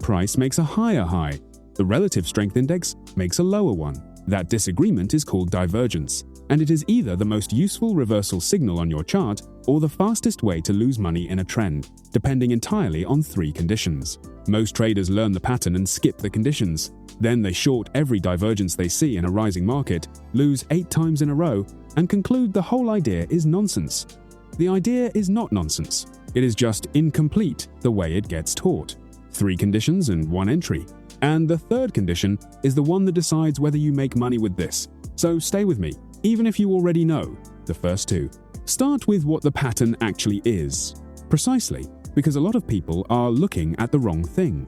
price makes a higher high. The relative strength index makes a lower one. That disagreement is called divergence, and it is either the most useful reversal signal on your chart or the fastest way to lose money in a trend, depending entirely on 3 conditions. Most traders learn the pattern and skip the conditions. Then they short every divergence they see in a rising market, lose 8 times in a row, and conclude the whole idea is nonsense. The idea is not nonsense. It is just incomplete the way it gets taught. 3 conditions and 1 entry. And the third condition is the one that decides whether you make money with this. So stay with me, even if you already know the first 2. Start with what the pattern actually is. Precisely, because a lot of people are looking at the wrong thing.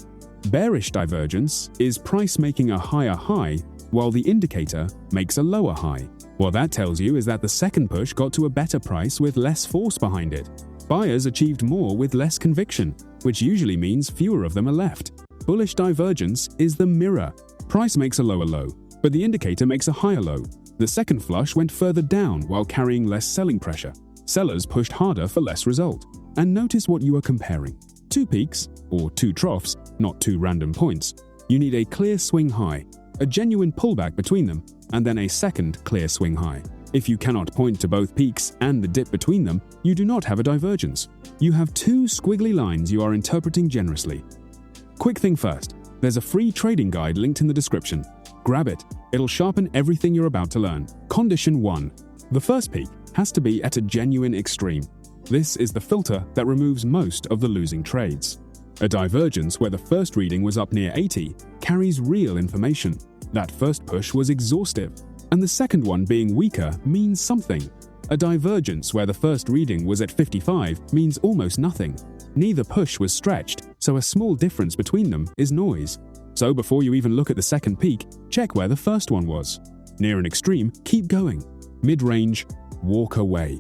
Bearish divergence is price making a higher high while the indicator makes a lower high. What that tells you is that the second push got to a better price with less force behind it. Buyers achieved more with less conviction, which usually means fewer of them are left. Bullish divergence is the mirror. Price makes a lower low, but the indicator makes a higher low. The second flush went further down while carrying less selling pressure. Sellers pushed harder for less result. And notice what you are comparing. 2 peaks, or 2 troughs, not 2 random points. You need a clear swing high, a genuine pullback between them, and then a second clear swing high. If you cannot point to both peaks and the dip between them, you do not have a divergence. You have 2 squiggly lines you are interpreting generously. Quick thing first, there's a free trading guide linked in the description. Grab it, it'll sharpen everything you're about to learn. Condition 1. The first peak has to be at a genuine extreme. This is the filter that removes most of the losing trades. A divergence where the first reading was up near 80 carries real information. That first push was exhaustive, and the second one being weaker means something. A divergence where the first reading was at 55 means almost nothing. Neither push was stretched, so a small difference between them is noise. So before you even look at the second peak, check where the first one was. Near an extreme, keep going. Mid-range, walk away.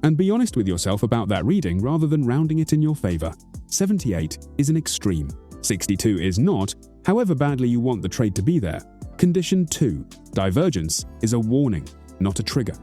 And be honest with yourself about that reading rather than rounding it in your favor. 78 is an extreme. 62 is not, however badly you want the trade to be there. Condition 2. Divergence is a warning, not a trigger.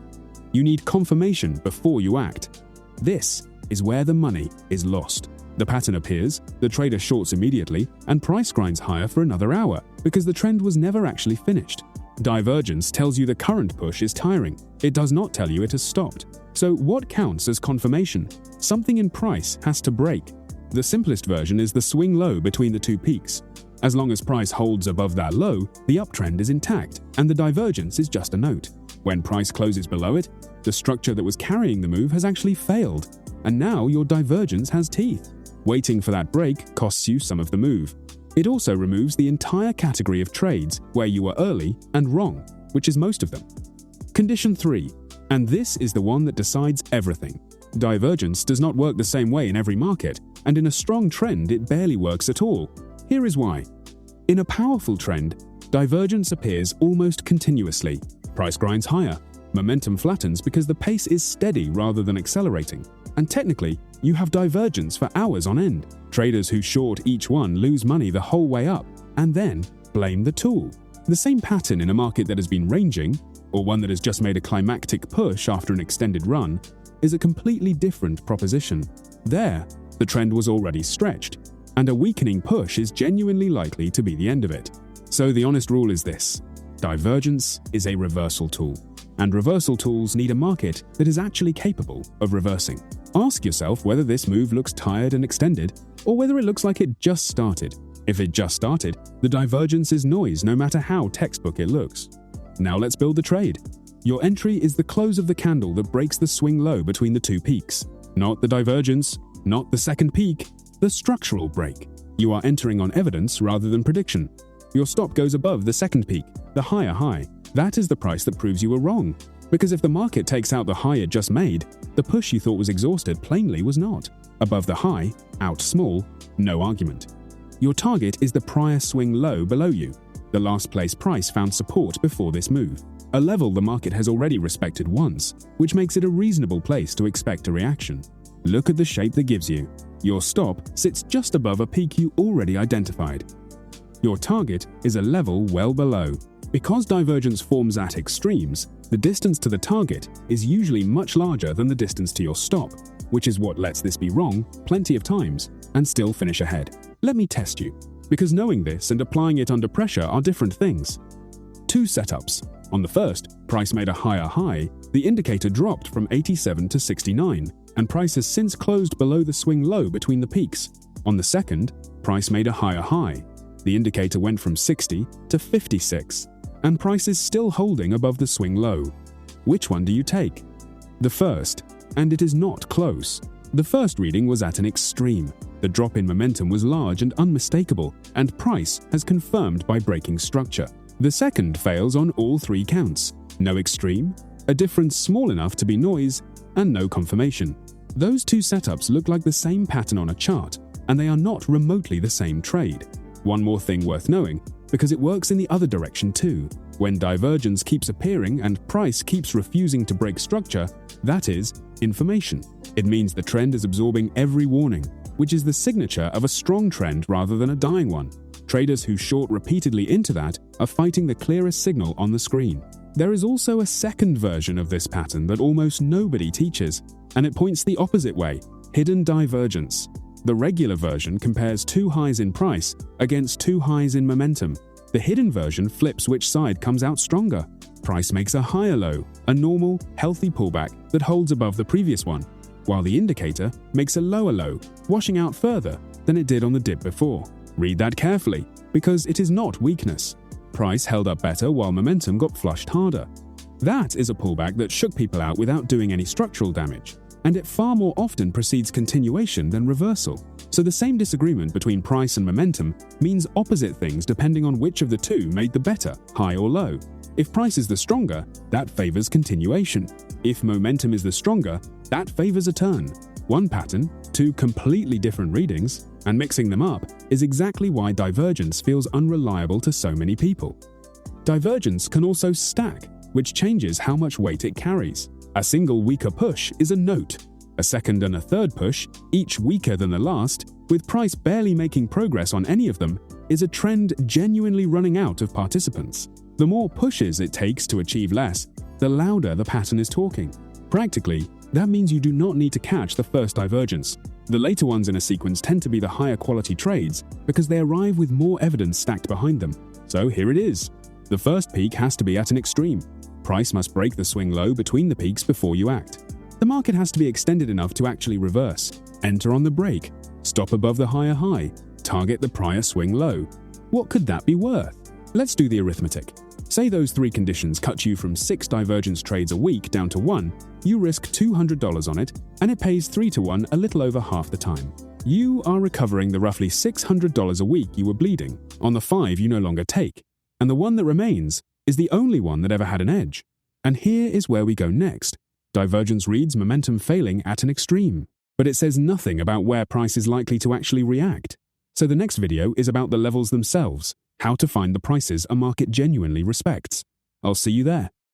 You need confirmation before you act. This is where the money is lost. The pattern appears, the trader shorts immediately, and price grinds higher for another hour because the trend was never actually finished. Divergence tells you the current push is tiring. It does not tell you it has stopped. So what counts as confirmation? Something in price has to break. The simplest version is the swing low between the 2 peaks. As long as price holds above that low, the uptrend is intact, and the divergence is just a note. When price closes below it, the structure that was carrying the move has actually failed, and now your divergence has teeth. Waiting for that break costs you some of the move. It also removes the entire category of trades where you were early and wrong, which is most of them. Condition 3, and this is the one that decides everything. Divergence does not work the same way in every market, and in a strong trend it barely works at all. Here is why. In a powerful trend, divergence appears almost continuously. Price grinds higher. Momentum flattens because the pace is steady rather than accelerating. And technically, you have divergence for hours on end. Traders who short each one lose money the whole way up, and then blame the tool. The same pattern in a market that has been ranging, or one that has just made a climactic push after an extended run, is a completely different proposition. There, the trend was already stretched, and a weakening push is genuinely likely to be the end of it. So the honest rule is this: divergence is a reversal tool, and reversal tools need a market that is actually capable of reversing. Ask yourself whether this move looks tired and extended, or whether it looks like it just started. If it just started, the divergence is noise no matter how textbook it looks. Now let's build the trade. Your entry is the close of the candle that breaks the swing low between the 2 peaks. Not the divergence, not the second peak, the structural break. You are entering on evidence rather than prediction. Your stop goes above the second peak, the higher high. That is the price that proves you were wrong. Because if the market takes out the high it just made, the push you thought was exhausted plainly was not. Above the high, out small, no argument. Your target is the prior swing low below you. The last place price found support before this move, a level the market has already respected once, which makes it a reasonable place to expect a reaction. Look at the shape that gives you. Your stop sits just above a peak you already identified. Your target is a level well below. Because divergence forms at extremes, the distance to the target is usually much larger than the distance to your stop, which is what lets this be wrong plenty of times and still finish ahead. Let me test you. because knowing this and applying it under pressure are different things. Two setups. On the first, price made a higher high, the indicator dropped from 87 to 69, and price has since closed below the swing low between the peaks. On the second, price made a higher high. The indicator went from 60 to 56, and price is still holding above the swing low. Which one do you take? The first, and it is not close. The first reading was at an extreme. The drop in momentum was large and unmistakable, and price has confirmed by breaking structure. The second fails on all three counts. No extreme, a difference small enough to be noise, and no confirmation. Those two setups look like the same pattern on a chart, and they are not remotely the same trade. One more thing worth knowing, because it works in the other direction too. When divergence keeps appearing and price keeps refusing to break structure, that is information. It means the trend is absorbing every warning, which is the signature of a strong trend rather than a dying one. Traders who short repeatedly into that are fighting the clearest signal on the screen. There is also a second version of this pattern that almost nobody teaches, and it points the opposite way: hidden divergence. The regular version compares two highs in price against two highs in momentum. The hidden version flips which side comes out stronger. Price makes a higher low, a normal, healthy pullback that holds above the previous one, while the indicator makes a lower low, washing out further than it did on the dip before. Read that carefully, because it is not weakness. Price held up better while momentum got flushed harder. That is a pullback that shook people out without doing any structural damage, and it far more often precedes continuation than reversal. So the same disagreement between price and momentum means opposite things depending on which of the two made the better, high or low. If price is the stronger, that favors continuation. If momentum is the stronger, that favors a turn. One pattern, two completely different readings, and mixing them up is exactly why divergence feels unreliable to so many people. Divergence can also stack, which changes how much weight it carries. A single weaker push is a note. A second and a third push, each weaker than the last, with price barely making progress on any of them, is a trend genuinely running out of participants. The more pushes it takes to achieve less, the louder the pattern is talking. Practically, that means you do not need to catch the first divergence. The later ones in a sequence tend to be the higher quality trades because they arrive with more evidence stacked behind them. So here it is. The first peak has to be at an extreme. Price must break the swing low between the peaks before you act. The market has to be extended enough to actually reverse. Enter on the break. Stop above the higher high. Target the prior swing low. What could that be worth? Let's do the arithmetic. Say those three conditions cut you from 6 divergence trades a week down to 1, you risk $200 on it, and it pays 3 to 1 a little over half the time. You are recovering the roughly $600 a week you were bleeding on the 5 you no longer take, and the one that remains is the only one that ever had an edge. And here is where we go next. Divergence reads momentum failing at an extreme, but it says nothing about where price is likely to actually react. So the next video is about the levels themselves, how to find the prices a market genuinely respects. I'll see you there.